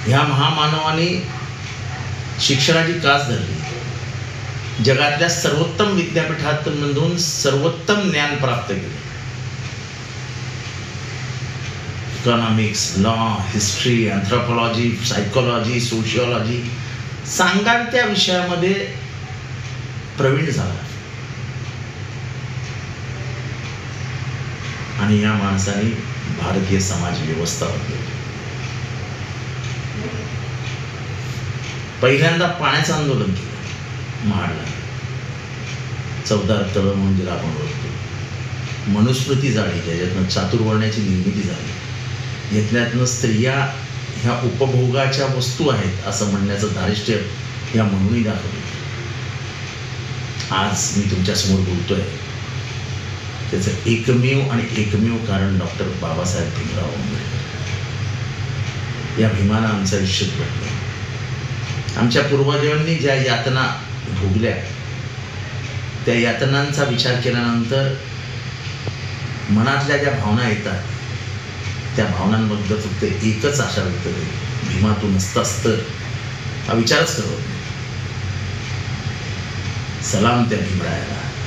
ह्या महामानवाने शिक्षणाची कास धरली, जगातल्या सर्वोत्तम विद्यापीठांमधून सर्वोत्तम ज्ञान प्राप्त केले. Economics, law, history, anthropology, psychology, sociology सांगाल त्या विषयामध्ये प्रवीण झाला. आणि या माणसाने भारतीय समाज व्यवस्था बदलली. पहिल्यांदा पाण्याचं आंदोलन केलं महाडला. 14 तळं म्हणून जिला आपण ओळखतो. मनुस्मृती झाली, त्याच्यातनं चातुर्वर्ण्याची निर्मिती झाली. यातल्यातनं स्त्रिया ह्या उपभोगाच्या वस्तू आहेत असं म्हणण्याचं धारिष्ट्य या म्हणूनही दाखवलं. आज मी तुमच्यासमोर बोलतोय त्याचं एकमेव कारण डॉक्टर बाबासाहेब भीमराव आंबेडकर. या भीमानं आमचं आयुष्य घडलं. आमच्या पूर्वजांनी ज्या यातना भोगल्या त्या यातनांचा विचार केल्यानंतर मनातल्या ज्या भावना येतात त्या भावनांबद्दल फक्त एकच आशा व्यक्त होते, भीमा तू नसतास तर. हा विचारच करत नाही. सलाम त्या भीमरायाला.